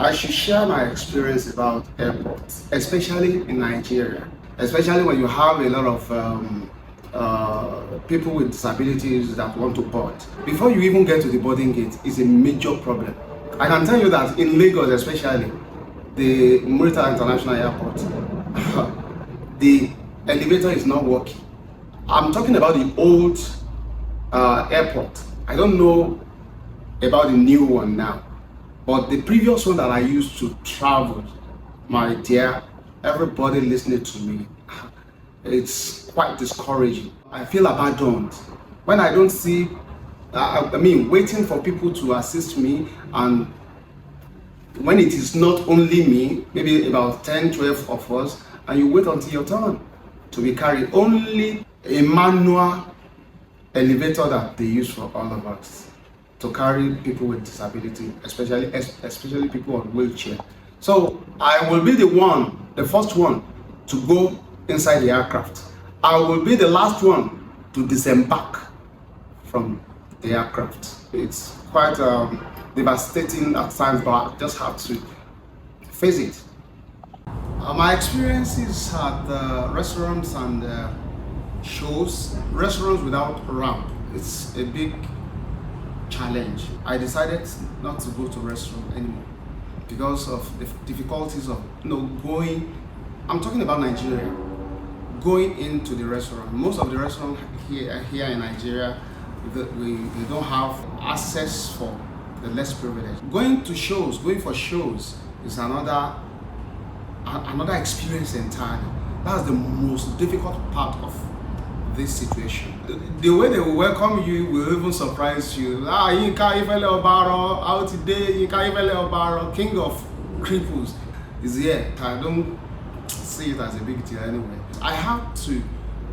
I should share my experience about airports, especially in Nigeria, especially when you have a lot of people with disabilities that want to board. Before you even get to the boarding gate, it's a major problem. I can tell you that in Lagos, especially the Murita International Airport, the elevator is not working. I'm talking about the old airport. I don't know about the new one now, but the previous one that I used to travel, my dear, everybody listening to me, it's quite discouraging. I feel abandoned when I don't see, waiting for people to assist me, and when it is not only me, maybe about 10, 12 of us, and you wait until your turn to be carried. Only a manual elevator that they use for all of us to carry people with disability, especially people on wheelchair. So I will be the first one to go inside the aircraft. I will be the last one to disembark from the aircraft. It's quite devastating at times, but I just have to face it. My experiences at restaurants and shows, restaurants without ramp, it's a big challenge. I decided not to go to restaurant anymore because of the difficulties of going. I'm talking about Nigeria. Going into the restaurant. Most of the restaurants here in Nigeria, we don't have access for the less privileged. Going for shows is another experience entirely. That's the most difficult part of this situation. The way they will welcome you will even surprise you. Yinka Ayefele Obaro, out today, Yinka Ayefele Obaro, king of cripples, is here. I don't see it as a big deal anyway. I have to,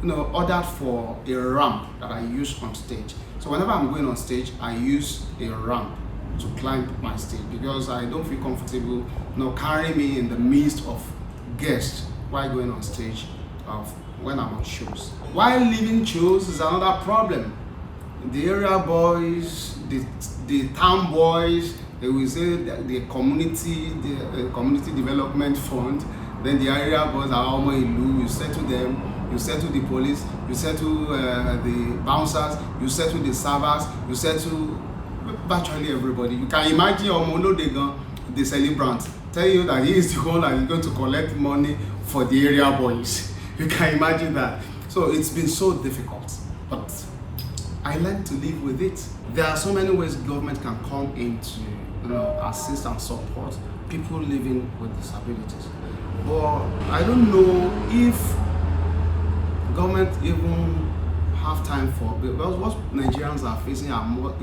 order for a ramp that I use on stage. So whenever I'm going on stage, I use a ramp to climb my stage because I don't feel comfortable, carrying me in the midst of guests while going on stage when I'm on shows. While leaving shows is another problem. The area boys, the town boys, they will say that the community development fund. Then the area boys are all you settle them, you settle the police, you settle the bouncers, you settle the servers, you settle virtually everybody. You can imagine the celebrant tell you that he is the one that is going to collect money for the area boys. You can imagine that. So it's been so difficult, but I learned to live with it. There are so many ways government can come in to assist and support people living with disabilities. But I don't know if government even have time for, because what Nigerians are facing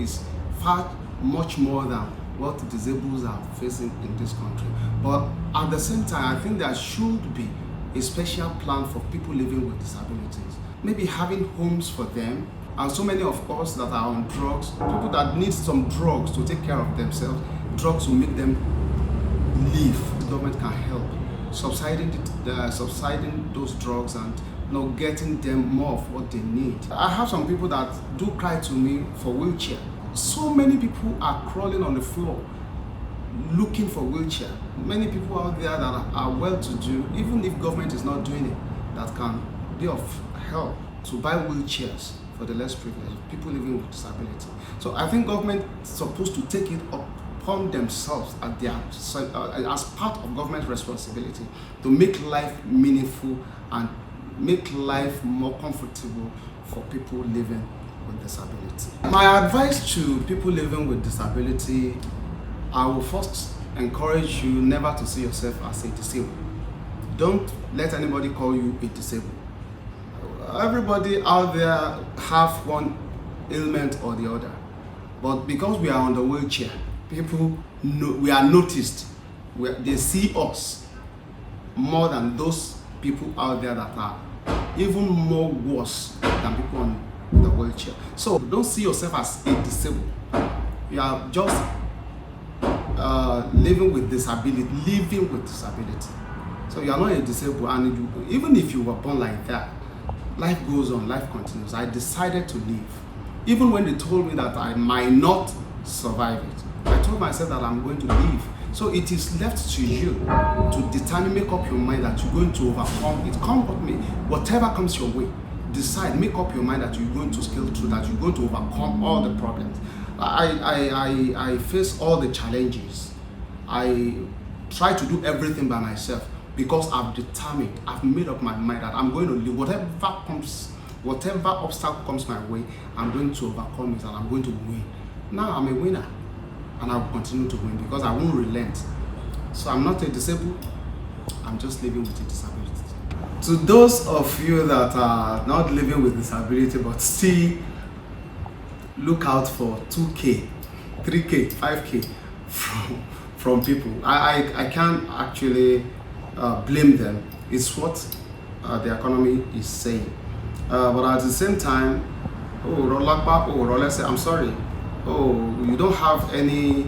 is far much more than what the disabled are facing in this country. But at the same time, I think there should be a special plan for people living with disabilities. Maybe having homes for them, and so many of us that are on drugs, people that need some drugs to take care of themselves, drugs will make them live. The government can help subsiding those drugs and getting them more of what they need. I have some people that do cry to me for wheelchair. So many people are crawling on the floor looking for wheelchair. Many people out there that are well-to-do, even if government is not doing it, that can be of help to buy wheelchairs for the less privileged, people living with disability. So I think government is supposed to take it upon themselves as part of government responsibility to make life meaningful and make life more comfortable for people living with disability. My advice to people living with disability, I will first encourage you never to see yourself as a disabled. Don't let anybody call you a disabled. Everybody out there have one ailment or the other, but because we are on the wheelchair, people we are noticed. They see us more than those people out there that are even more worse than people on the wheelchair. So don't see yourself as a disabled. You are just living with disability. So you are not a disabled, and even if you were born like that, life goes on, life continues. I decided to leave. Even when they told me that I might not survive it, I told myself that I'm going to leave. So it is left to you to determine, make up your mind that you're going to overcome it. Come with me, whatever comes your way, decide, make up your mind that you're going to scale through, that you're going to overcome all the problems. I face all the challenges. I try to do everything by myself because I'm determined. I've made up my mind that I'm going to live whatever obstacle comes my way, I'm going to overcome it and I'm going to win. Now I'm a winner and I'll continue to win because I won't relent. So I'm not a disabled, I'm just living with a disability. To those of you that are not living with disability but still look out for 2K, 3K, 5K from people, I can't actually blame them. It's what the economy is saying. But at the same time, I'm sorry, you don't have any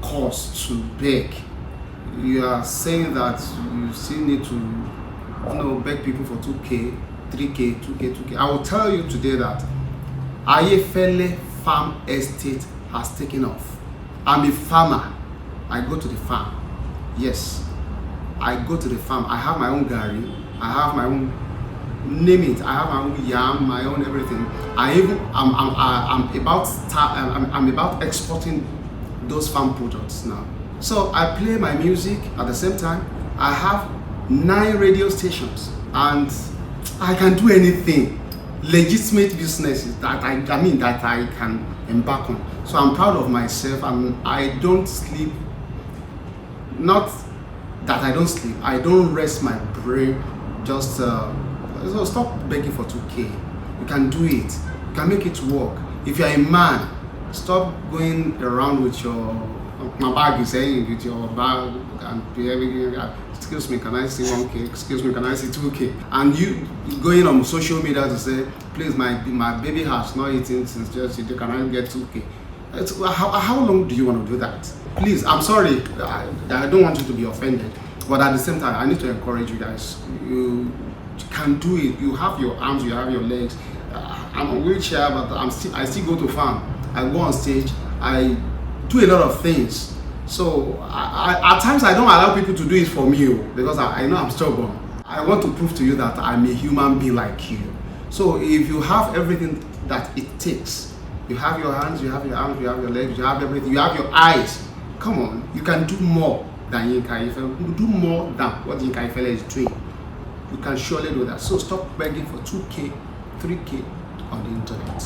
cause to beg. You are saying that you still need to beg people for 2K, 3K, 2K, 2K. I will tell you today that Ayefele farm estate has taken off. I'm a farmer. I go to the farm. Yes, I go to the farm. I have my own gari. I have my own, name it. I have my own yam, my own everything. I'm about exporting those farm products now. So I play my music at the same time. I have 9 radio stations and I can do anything. Legitimate businesses that I can embark on. So I'm proud of myself and I don't sleep. Not that I don't sleep, I don't rest my brain. Just so stop begging for 2K. You can do it. You can make it work. If you're a man, stop going around with your my bag is saying with your bag and behaving. Excuse me, can I see 1K? Excuse me, can I see 2K? And you going on social media to say, please, my baby has not eaten since yesterday. Can I get 2K? How long do you want to do that? Please, I'm sorry. I don't want you to be offended, but at the same time, I need to encourage you guys. You can do it. You have your arms, you have your legs. I'm on a wheelchair, but I still go to farm. I go on stage. I do a lot of things. So at times I don't allow people to do it for me because I know I'm stubborn. I want to prove to you that I'm a human being like you. So if you have everything that it takes, you have your hands, you have your arms, you have your legs, you have everything, you have your eyes. Come on, you can do more than Yinka Ayefele. Do more than what Yinka Ayefele is doing. You can surely do that. So stop begging for 2K, 3K on the internet.